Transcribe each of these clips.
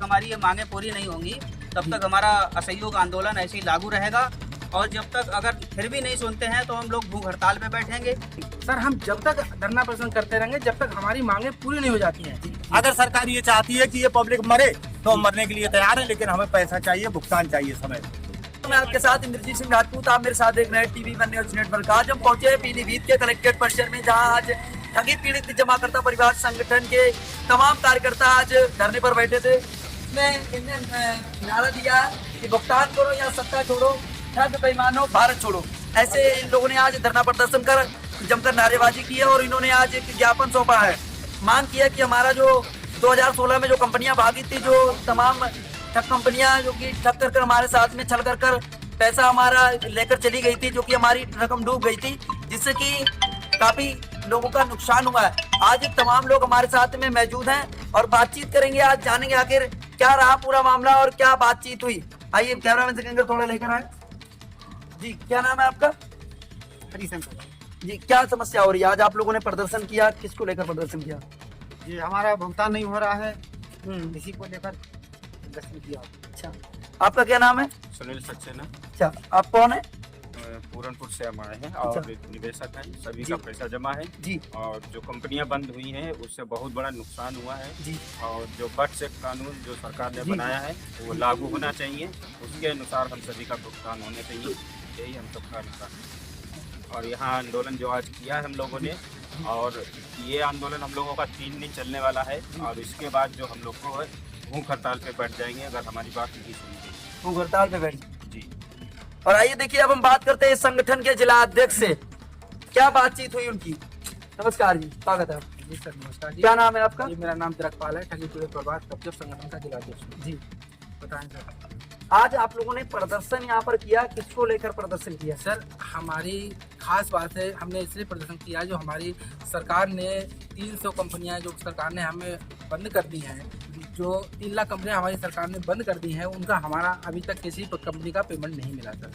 हमारी ये मांगे पूरी नहीं होंगी तब तक हमारा असहयोग आंदोलन ऐसे ही लागू रहेगा। और जब तक अगर फिर भी नहीं सुनते हैं तो हम लोग भूख हड़ताल पे बैठेंगे। सर हम जब तक धरना प्रदर्शन करते रहेंगे जब तक हमारी मांगे पूरी नहीं हो जाती हैं। अगर सरकार ये चाहती है कि ये पब्लिक मरे तो हम मरने के लिए तैयार है, लेकिन हमें पैसा चाहिए, भुगतान चाहिए समय। मैं आपके साथ इंद्रजीत सिंह राजपूत, आप मेरे साथ देख रहे हैं टीवी वन न्यूज नेटवर्क। आज हम पहुंचे हैं पीलीभीत के कलेक्ट्रेट परिसर में, जहां आज ठगी पीड़ित जमाकर्ता परिवार संगठन के तमाम कार्यकर्ता आज धरने पर बैठे थे। इसमें इन्होंने नारा दिया कि भुगतान करो या सत्ता छोड़ो, ठग बेईमानो भारत छोड़ो। ऐसे इन लोगों ने आज धरना प्रदर्शन कर जमकर नारेबाजी की है और इन्होंने आज एक ज्ञापन सौंपा है। मांग किया कि हमारा जो 2016 में जो कंपनियां भागी थी, जो तमाम ठग कंपनियां जो कि ठग कर हमारे साथ में छल कर पैसा हमारा लेकर चली गई थी, जो कि हमारी रकम डूब गई थी, जिससे कि काफी लोगों का नुकसान हुआ है। आज तमाम लोग हमारे साथ में मौजूद हैं और बातचीत करेंगे। आज जानेंगे आखिर क्या रहा पूरा मामला और क्या बातचीत हुई। आइए कैमरामैन से थोड़ा लेकर आए। जी क्या नाम है आपका? हरिशंकर जी क्या समस्या हो रही है? आज आप लोगों ने प्रदर्शन किया, किसको लेकर प्रदर्शन किया? जी हमारा भुगतान नहीं हो रहा है, इसी को लेकर प्रदर्शन किया। अच्छा आपका क्या नाम है? सुनील सक्सेना। अच्छा आप कौन है? पूरनपुर से हम आए हैं और निवेशक हैं। सभी का पैसा जमा है जी। और जो कंपनियां बंद हुई हैं उससे बहुत बड़ा नुकसान हुआ है जी। और जो बट चेक कानून जो सरकार ने बनाया है वो लागू होना चाहिए, उसके अनुसार हम सभी का भुगतान होने चाहिए, यही हम सबका अनुसार है। और यहाँ आंदोलन जो आज किया है हम लोगों ने, और ये आंदोलन हम लोगों का 3 दिन चलने वाला है और इसके बाद जो हम लोग को है भूख हड़ताल पे बैठ जाएंगे अगर हमारी बात नहीं सुनी गई। भूख हड़ताल पे बैठ जी। और आइए देखिए अब हम बात करते हैं इस संगठन के जिला अध्यक्ष से, क्या बातचीत हुई उनकी। नमस्कार जी, स्वागत है। जी सर नमस्कार जी। क्या नाम है आपका? जी मेरा नाम तिरकपाल है, ठगी पीड़ित परिवार कब्जा संगठन का जिला अध्यक्ष। जी बताएं सर। आज आप लोगों ने प्रदर्शन यहाँ पर किया, किसको लेकर प्रदर्शन किया? सर हमारी खास बात है, हमने इसलिए प्रदर्शन किया जो हमारी सरकार ने 300 कंपनियां जो सरकार ने हमें बंद कर दी हैं, जो 3 लाख कंपनियां हमारी सरकार ने बंद कर दी हैं, उनका हमारा अभी तक किसी कंपनी का पेमेंट नहीं मिला सर।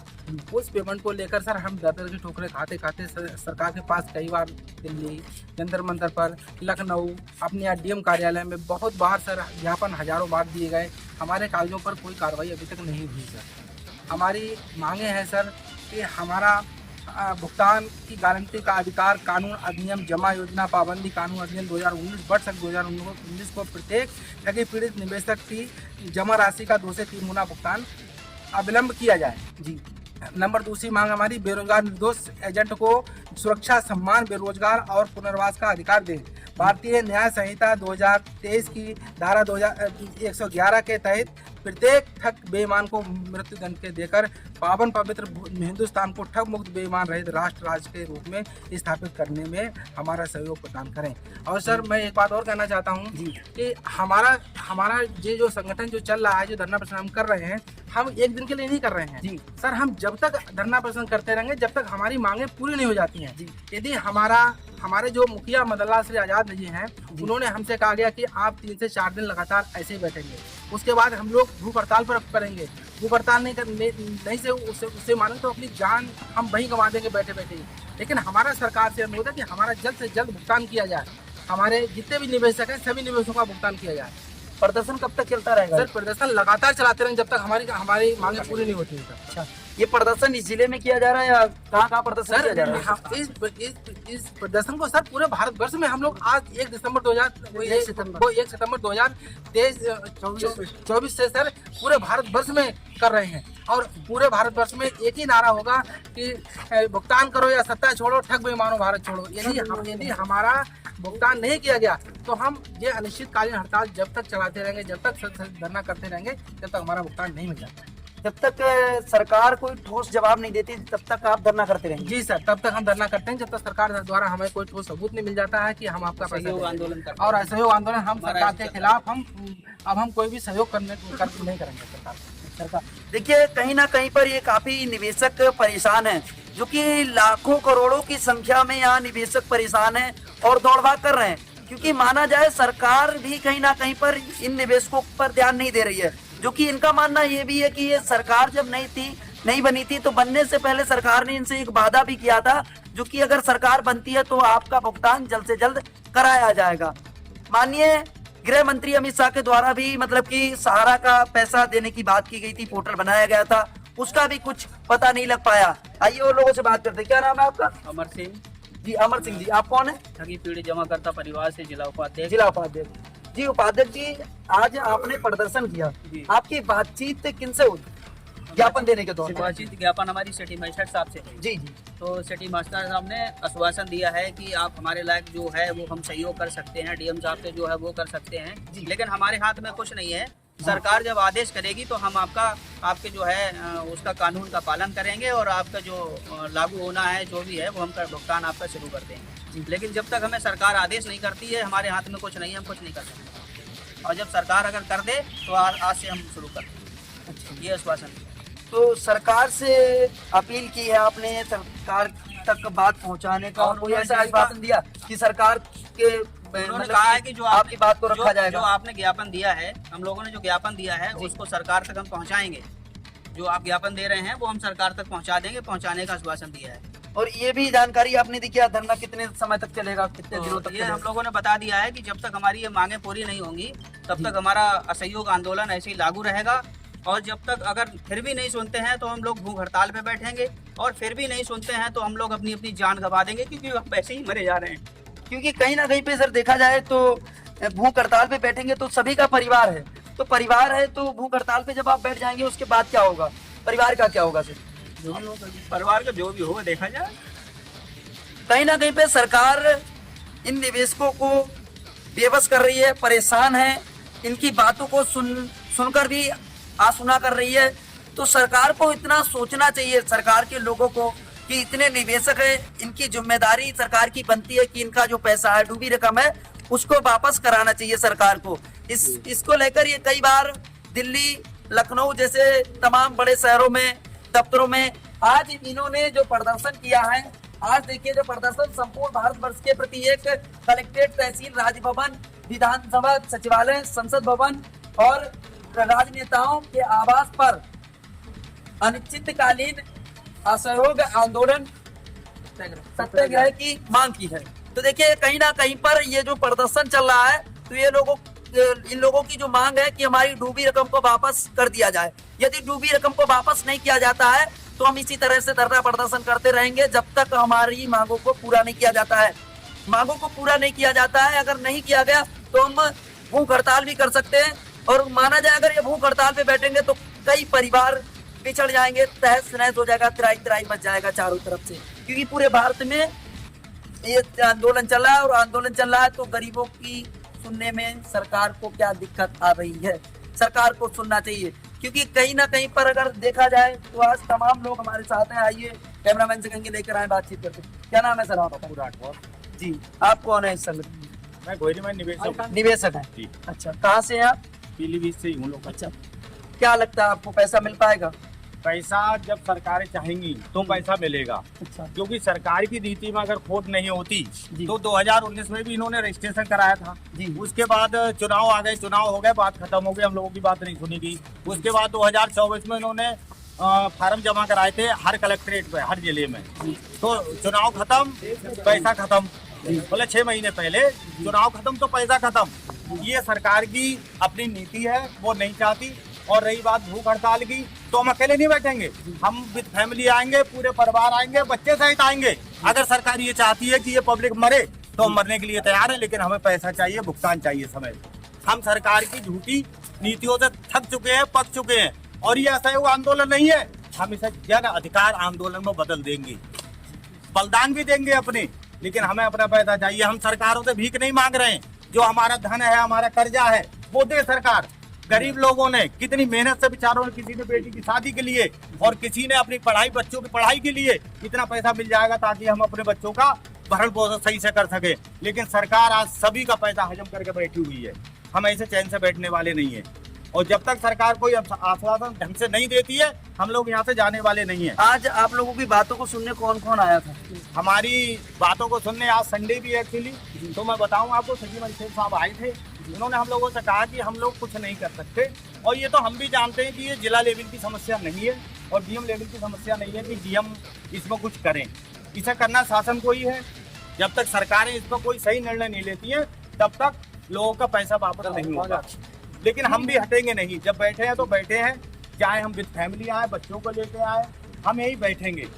उस पेमेंट को लेकर सर हम दर की ठोकरें खाते खाते सरकार के पास कई बार दिल्ली, जंतर मंतर पर, लखनऊ, अपने यहाँ डीएम कार्यालय में बहुत बार सर ज्ञापन हजारों बार दिए गए। हमारे कागजों पर कोई कार्रवाई अभी तक नहीं हुई सर। हमारी मांगे हैं सर कि हमारा भुगतान की गारंटी का अधिकार कानून अधिनियम जमा योजना पाबंदी कानून अधिनियम 2019 वर्ष 2019 को प्रत्येक ठगी पीड़ित निवेशक की जमा राशि का 2 से 3 गुना भुगतान अविलंब किया जाए। जी। नंबर दूसरी मांग हमारी बेरोजगार निर्दोष एजेंट को सुरक्षा, सम्मान, बेरोजगार और पुनर्वास का अधिकार दें। भारतीय न्याय संहिता 2023 की धारा 111 के तहत प्रत्येक ठग बेईमान को मृत्यु दंड के देकर पावन पवित्र हिंदुस्तान को ठग मुक्त बेईमान रहित राष्ट्र राज्य के रूप में स्थापित करने में हमारा सहयोग प्रदान करें। और सर मैं एक बात और कहना चाहता हूं कि हमारा ये जो संगठन जो चल रहा है, जो धरना प्रदर्शन हम कर रहे हैं, हम एक दिन के लिए नहीं कर रहे हैं जी सर। हम जब तक धरना प्रदर्शन करते रहेंगे जब तक हमारी मांगे पूरी नहीं हो जाती हैं। यदि हमारे जो मुखिया मदनलाल श्री आजाद जी हैं, उन्होंने हमसे कहा गया कि आप 3 से 4 दिन लगातार ऐसे ही बैठेंगे, उसके बाद हम लोग भूख हड़ताल पर करेंगे। भूख हड़ताल नहीं से उससे माने तो अपनी जान हम वहीं गंवा देंगे बैठे बैठे ही। लेकिन हमारा सरकार से अनुरोध है कि हमारा जल्द से जल्द भुगतान किया जाए, हमारे जितने भी निवेशक हैं सभी निवेशकों का भुगतान किया जाए। प्रदर्शन कब तक चलता रहेगा? सर प्रदर्शन लगातार चलाते रहेंगे जब तक हमारी मांगे पूरी नहीं होती है सर। अच्छा ये प्रदर्शन इस जिले में किया जा रहा है या कहाँ प्रदर्शन किया जा रहा है? इस प्रदर्शन को सर पूरे भारतवर्ष में हम लोग आज 1 सितंबर 2024 से सर पूरे भारतवर्ष में कर रहे हैं। और पूरे भारतवर्ष में एक ही नारा होगा कि भुगतान करो या सत्ता छोड़ो, ठग बेईमानो भारत छोड़ो। यदि हमारा भुगतान नहीं किया गया तो हम ये अनिश्चितकालीन हड़ताल जब तक चलाते रहेंगे, जब तक धरना करते रहेंगे, जब तक हमारा भुगतान नहीं मिल जाता। जब तक सरकार कोई ठोस जवाब नहीं देती तब तक आप धरना करते रहेंगे? जी सर, तब तक हम धरना करते हैं जब तक सरकार द्वारा हमें कोई ठोस सबूत नहीं मिल जाता है कि हम आपका सहयोग आंदोलन करते और असहयोग आंदोलन हम सरकार के खिलाफ हम कोई भी सहयोग नहीं करेंगे सरकार। देखिए कहीं ना कहीं पर ये काफी निवेशक परेशान हैं, जो कि लाखों करोड़ों की संख्या में यहाँ निवेशक परेशान हैं और दौड़भाग कर रहे हैं, क्योंकि माना जाए सरकार भी कहीं ना कहीं पर इन निवेशकों पर ध्यान नहीं दे रही है। जो कि इनका मानना ये भी है कि ये सरकार जब नहीं बनी थी तो बनने से पहले सरकार ने इनसे एक वादा भी किया था, जो कि अगर सरकार बनती है तो आपका भुगतान जल्द से जल्द कराया जाएगा। माननीय गृह मंत्री अमित शाह के द्वारा भी मतलब कि सहारा का पैसा देने की बात की गई थी, पोर्टल बनाया गया था, उसका भी कुछ पता नहीं लग पाया। आइए और लोगों से बात करते हैं। क्या नाम है आपका? अमर सिंह, जी अमर सिंह जी, आप कौन है? ठगी पीड़ित जमाकर्ता परिवार से जिला उपाध्यक्ष। जिला उपाध्यक्ष जी। उपाध्यक्ष जी, आज आपने प्रदर्शन किया, जी। आपकी बातचीत किनसे हुई ज्ञापन देने के दौरान? बातचीत ज्ञापन हमारी सिटी मजिस्ट्रेट साहब से हुई। जी जी तो सिटी मास्टर साहब ने आश्वासन दिया है कि आप हमारे लायक जो है वो हम सहयोग कर सकते हैं, डीएम साहब से जो है वो कर सकते हैं, लेकिन हमारे हाथ में कुछ नहीं है। सरकार जब आदेश करेगी तो हम आपके जो है उसका कानून का पालन करेंगे और आपका जो लागू होना है जो भी है वो हम भुगतान आपका शुरू कर देंगे। लेकिन जब तक हमें सरकार आदेश नहीं करती है हमारे हाथ में कुछ नहीं है, हम कुछ नहीं कर सकते। और जब सरकार अगर कर दे तो आज से हम शुरू कर देंगे, ये आश्वासन दिया। तो सरकार से अपील की है आपने सरकार तक बात पहुंचाने का, और कोई ऐसा आश्वासन दिया कि सरकार के उन्होंने कहा है कि जो आपकी बात को रखा जाएगा? जो आपने ज्ञापन दिया है, हम लोगों ने जो ज्ञापन दिया है उसको सरकार तक हम पहुंचाएंगे। जो आप ज्ञापन दे रहे हैं वो हम सरकार तक पहुंचा देंगे, पहुंचाने का आश्वासन दिया है। और ये भी जानकारी आपने दी क्या धरना कितने समय तक चलेगा, कितने दिनों तक ये चलेगा? हम लोगों ने बता दिया है कि जब तक हमारी ये मांगे पूरी नहीं होंगी तब तक हमारा असहयोग आंदोलन ऐसे ही लागू रहेगा। और जब तक अगर फिर भी नहीं सुनते हैं तो हम लोग भूख हड़ताल पे बैठेंगे, और फिर भी नहीं सुनते हैं तो हम लोग अपनी अपनी जान गंवा देंगे, क्योंकि हम वैसे ही मरे जा रहे हैं। क्योंकि कहीं ना कहीं पे सर देखा जाए तो भूख हड़ताल पे बैठेंगे तो सभी का परिवार है, तो परिवार है तो भूख हड़ताल पे जब आप बैठ जाएंगे उसके बाद क्या होगा, परिवार का क्या होगा सर? जो भी होगा, परिवार का जो भी होगा देखा जाए। कहीं ना कहीं पे सरकार इन निवेशकों को बेबस कर रही है, परेशान है, इनकी बातों को सुनकर भी आसुना कर रही है। तो सरकार को इतना सोचना चाहिए, सरकार के लोगों को, कि इतने निवेशक है, इनकी जिम्मेदारी सरकार की बनती है कि इनका जो पैसा है, डूबी रकम है, उसको वापस कराना चाहिए सरकार को। इसको लेकर ये कई बार दिल्ली, लखनऊ जैसे तमाम बड़े शहरों में, दफ्तरों में आज इन्होंने जो प्रदर्शन किया है, आज देखिए जो प्रदर्शन संपूर्ण भारतवर्ष के प्रति एक कलेक्ट्रेट, तहसील, राजभवन, विधानसभा सचिवालय, संसद भवन और राजनेताओं के आवास पर अनिश्चितकालीन असहयोग आंदोलन सत्याग्रह की मांग की है। तो देखिए कहीं ना कहीं पर ये जो प्रदर्शन चल रहा है, तो इन लोगों की जो मांग है कि हमारी डूबी रकम को वापस कर दिया जाए। यदि डूबी रकम को वापस नहीं किया जाता है तो हम इसी तरह से धरना प्रदर्शन करते रहेंगे जब तक हमारी मांगों को पूरा नहीं किया जाता है। मांगों को पूरा नहीं किया जाता है, अगर नहीं किया गया तो हम भूख हड़ताल भी कर सकते हैं। और माना जाए अगर ये भूख हड़ताल पे बैठेंगे तो कई परिवार बिछड़ जाएंगे, तहस नहस हो जाएगा, तिराई तिराई मच जाएगा चारों तरफ से, क्योंकि पूरे भारत में ये आंदोलन चल रहा है। और आंदोलन चल रहा है तो गरीबों की सुनने में सरकार को क्या दिक्कत आ रही है, सरकार को सुनना चाहिए। क्योंकि कहीं ना कहीं पर अगर देखा जाए तो आज तमाम लोग हमारे साथ हैं। आइए कैमरामैन से कहेंगे लेकर आए, बातचीत करते हैं। क्या नाम है सर आपका? जी, आप कौन है इस संगठन? मैं गोयरी में निवेशक है। जी। अच्छा, कहाँ से हैं आप? पीलीभीत से ही हूँ लोग। अच्छा, क्या लगता है आपको पैसा मिल पाएगा? पैसा जब सरकारें चाहेंगी तो पैसा मिलेगा। अच्छा, क्योंकि सरकार की नीति में अगर खोट नहीं होती जी। तो 2019 में भी इन्होंने रजिस्ट्रेशन कराया था जी। उसके बाद चुनाव आ गए, चुनाव हो गए, बात खत्म हो गई, हम लोगों की बात नहीं सुनी गई। उसके बाद 2024 में इन्होंने फार्म जमा कराए थे हर कलेक्ट्रेट पे, हर जिले में। तो चुनाव खत्म, पैसा खत्म। बोले 6 महीने पहले चुनाव खत्म तो पैसा खत्म। ये सरकार की अपनी नीति है, वो नहीं चाहती। और रही बात भूख हड़ताल की, तो हम अकेले नहीं बैठेंगे, हम विद फैमिली आएंगे, पूरे परिवार आएंगे, बच्चे सहित आएंगे। अगर सरकार ये चाहती है कि ये पब्लिक मरे तो हम मरने के लिए तैयार हैं, लेकिन हमें पैसा चाहिए, भुगतान चाहिए समय। हम सरकार की झूठी नीतियों से थक चुके हैं, पक चुके हैं। और ये असहयोग आंदोलन नहीं है, हम इसे जन अधिकार आंदोलन में बदल देंगे, बलिदान भी देंगे अपने, लेकिन हमें अपना पैसा चाहिए। हम सरकारों से भीख नहीं मांग रहे हैं, जो हमारा धन है, हमारा कर्जा है, वो दे सरकार। गरीब लोगों ने कितनी मेहनत से, बेचारों ने, किसी ने बेटी की शादी के लिए और किसी ने अपनी पढ़ाई, बच्चों की पढ़ाई के लिए इतना पैसा मिल जाएगा ताकि हम अपने बच्चों का भरण पोषण सही से कर सके। लेकिन सरकार आज सभी का पैसा हजम करके बैठी हुई है, हम ऐसे चैन से बैठने वाले नहीं है। और जब तक सरकार कोई आश्वासन ढंग से नहीं देती है, हम लोग यहाँ से जाने वाले नहीं है। आज आप लोगों की बातों को सुनने कौन कौन आया था? हमारी बातों को सुनने आज संडे भी एक्चुअली, तो मैं बताऊं आपको, सचिव मजिस्ट्रेट साहब आए थे। उन्होंने हम लोगों से कहा कि हम लोग कुछ नहीं कर सकते। और ये तो हम भी जानते हैं कि ये जिला लेवल की समस्या नहीं है और डीएम लेवल की समस्या नहीं है कि डीएम इसमें कुछ करें। इसे करना शासन को ही है। जब तक सरकारें इस पर कोई सही निर्णय नहीं लेती हैं, तब तक लोगों का पैसा वापस नहीं होगा। लेकिन हम भी हटेंगे नहीं, जब बैठे हैं तो बैठे हैं, चाहे हम विद फैमिली आए, बच्चों को लेके आए, हम यही बैठेंगे।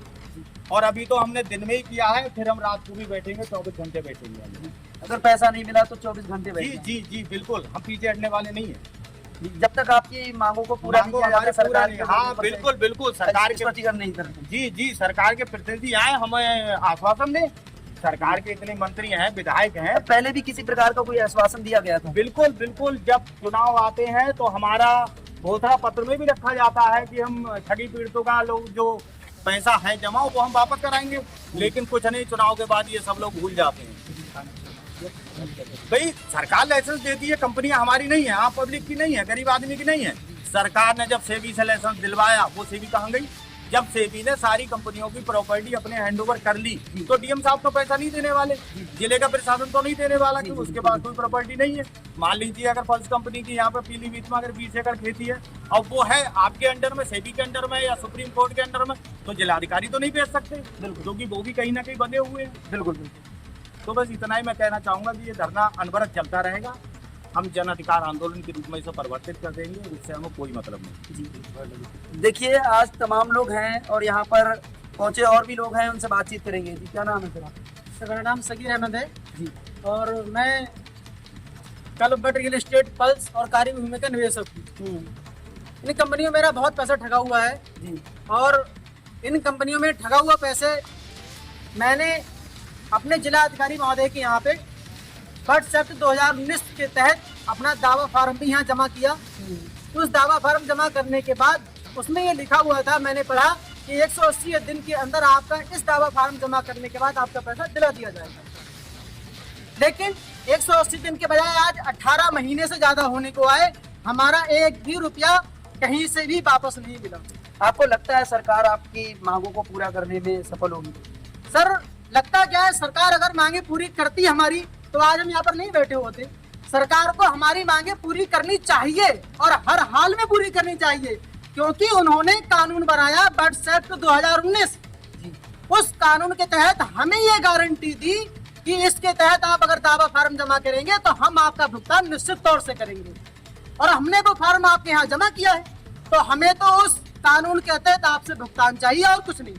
और अभी तो हमने दिन में ही किया है, फिर हम रात को भी बैठेंगे, 24 घंटे बैठेंगे। अगर पैसा नहीं मिला तो 24 घंटे जी बैठे। जी जी बिल्कुल, हम पीछे हटने वाले नहीं है। जब तक आपकी मांगों को पूरा नहीं किया जाता सरकार के हाँ बिल्कुल बिल्कुल, सरकार के प्रतिक्रिया नहीं करते। जी जी सरकार के प्रतिनिधि आए, हमें आश्वासन दें। सरकार के इतने मंत्री हैं, विधायक हैं, पहले भी किसी प्रकार का कोई आश्वासन दिया गया था? बिल्कुल बिल्कुल। जब चुनाव आते हैं तो हमारा घोषणा पत्र में भी रखा जाता है कि हम ठगी पीड़ितों का लोग जो पैसा है जमा वो हम वापस कराएंगे। लेकिन कुछ नहीं, चुनाव के बाद ये सब लोग भूल जाते हैं। भाई सरकार लाइसेंस देती है, कंपनियां हमारी नहीं है, आप पब्लिक की नहीं है, गरीब आदमी की नहीं है। सरकार ने जब सेबी से लाइसेंस दिलवाया, वो सेबी कहाँ गई? जब सेबी ने सारी कंपनियों की प्रॉपर्टी अपने हैंडओवर कर ली तो डीएम साहब तो पैसा नहीं देने वाले, जिले का प्रशासन तो नहीं देने वाला, क्योंकि उसके पास कोई प्रॉपर्टी नहीं है। मान लीजिए अगर पल्स कंपनी की यहाँ पे पीलीभीत में अगर 20 एकड़ खेती है और वो है आपके अंडर में, सेबी के अंडर में या सुप्रीम कोर्ट के अंडर में, तो जिलाधिकारी तो नहीं बेच सकते, क्योंकि वो भी कहीं ना कहीं बंधे हुए हैं। बिल्कुल। तो बस इतना ही मैं कहना चाहूंगा कि ये धरना अनवरत चलता रहेगा। हम जन अधिकार आंदोलन के रूप में इसे परिवर्तित कर देंगे, इससे हमें कोई मतलब नहीं। देखिए आज तमाम लोग हैं और यहाँ पर पहुंचे और भी लोग हैं, उनसे बातचीत करेंगे। जी क्या नाम है सर? सर मेरा नाम सगीर अहमद है जी, और मैं क्लब रियल एस्टेट, पल्स और कार्य भूमि का निवेशक हूँ। इन कंपनियों में मेरा बहुत पैसा ठगा हुआ है जी। और इन कंपनियों में ठगा हुआ पैसे मैंने अपने जिला अधिकारी महोदय के यहाँ पे बर्ड्स एक्ट 2019 के तहत अपना दावा फार्म भी यहाँ जमा किया। उस दावा फार्म जमा करने के बाद उसमें ये लिखा हुआ था, मैंने पढ़ा कि 180 दिन के अंदर आपका इस दावा फार्म जमा करने के बाद आपका पैसा दिला दिया जाएगा। लेकिन 180 दिन के बजाय आज 18 महीने से ज्यादा होने को आए, हमारा एक भी रुपया कहीं से भी वापस नहीं मिला। आपको लगता है सरकार आपकी मांगों को पूरा करने में सफल होगी? सर लगता क्या है, सरकार अगर मांगे पूरी करती हमारी तो आज हम यहाँ पर नहीं बैठे होते। सरकार को हमारी मांगे पूरी करनी चाहिए और हर हाल में पूरी करनी चाहिए, क्योंकि उन्होंने कानून बनाया बर्ड्स एक्ट 2019। उस कानून के तहत हमें ये गारंटी दी कि इसके तहत आप अगर दावा फार्म जमा करेंगे तो हम आपका भुगतान निश्चित तौर से करेंगे। और हमने वो फार्म आपके यहाँ जमा किया है, तो हमें तो उस कानून के तहत आपसे भुगतान चाहिए और कुछ नहीं।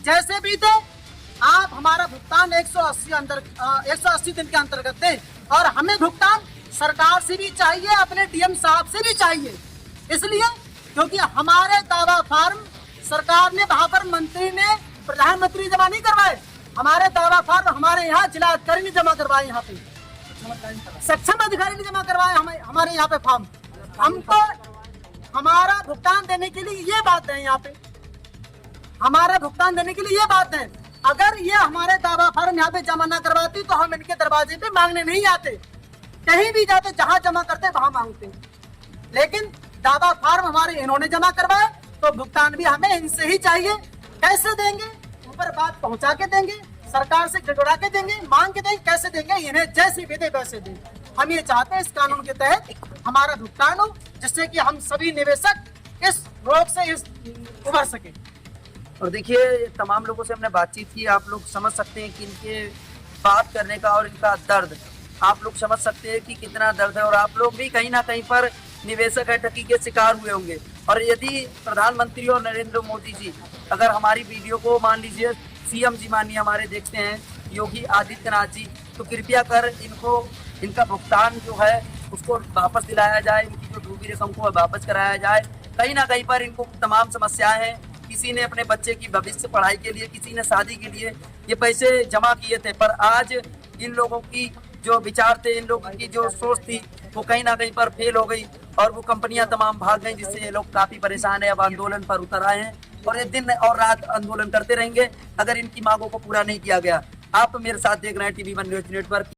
जैसे भी थे आप हमारा भुगतान 180 दिन के अंतर्गत दें, और हमें भुगतान सरकार से भी चाहिए, अपने डीएम साहब से भी चाहिए। इसलिए क्योंकि हमारे दावा फार्म सरकार ने, वहां पर मंत्री ने, प्रधानमंत्री जमा नहीं करवाए, हमारे दावा फार्म हमारे यहाँ जिला अधिकारी ने जमा करवाए, यहाँ पे सक्षम अधिकारी ने जमा करवाए हमारे यहाँ पे फार्म। हमको हमारा भुगतान देने के लिए ये बात है, यहाँ पे हमारा भुगतान देने के लिए ये बात है। अगर ये हमारे दावा फार्म यहाँ पे जमा ना करवाती तो हम इनके दरवाजे पे मांगने नहीं आते, कहीं भी जाते, जहाँ जमा करते वहां मांगते। लेकिन दावा फार्म हमारे इन्होंने जमा करवाए तो भुगतान भी हमें इनसे ही चाहिए। कैसे देंगे? ऊपर बात पहुंचा के देंगे, सरकार से जुड़ा के देंगे, मांग के देंगे, कैसे देंगे? इन्हें जैसे भी दे वैसे दें। हम ये चाहते हैं इस कानून के तहत हमारा भुगतान हो, जिससे कि हम सभी निवेशक इस रोग से उभर सके। और देखिए तमाम लोगों से हमने बातचीत की, आप लोग समझ सकते हैं कि इनके बात करने का और इनका दर्द आप लोग समझ सकते हैं कि कितना दर्द है। और आप लोग भी कहीं ना कहीं पर निवेशक है ठगी के शिकार हुए होंगे। और यदि प्रधानमंत्री और नरेंद्र मोदी जी अगर हमारी वीडियो को, मान लीजिए सीएम जी माननीय हमारे देखते हैं, योगी आदित्यनाथ जी, तो कृपया कर इनका भुगतान जो है उसको वापस दिलाया जाए, इनकी जो डूबी रकम को वापस कराया जाए। कहीं ना कहीं पर इनको तमाम समस्याएं हैं, किसी ने अपने बच्चे की भविष्य पढ़ाई के लिए, किसी ने शादी के लिए ये पैसे जमा किए थे, पर आज इन लोगों की जो विचार थे, इन लोगों की जो सोच थी, वो कहीं ना कहीं पर फेल हो गई और वो कंपनियां तमाम भाग गई, जिससे ये लोग काफी परेशान है। अब आंदोलन पर उतर आए हैं और ये दिन और रात आंदोलन करते रहेंगे अगर इनकी मांगों को पूरा नहीं किया गया। आप मेरे साथ देख रहे हैं TV1 न्यूज़ नेटवर्क।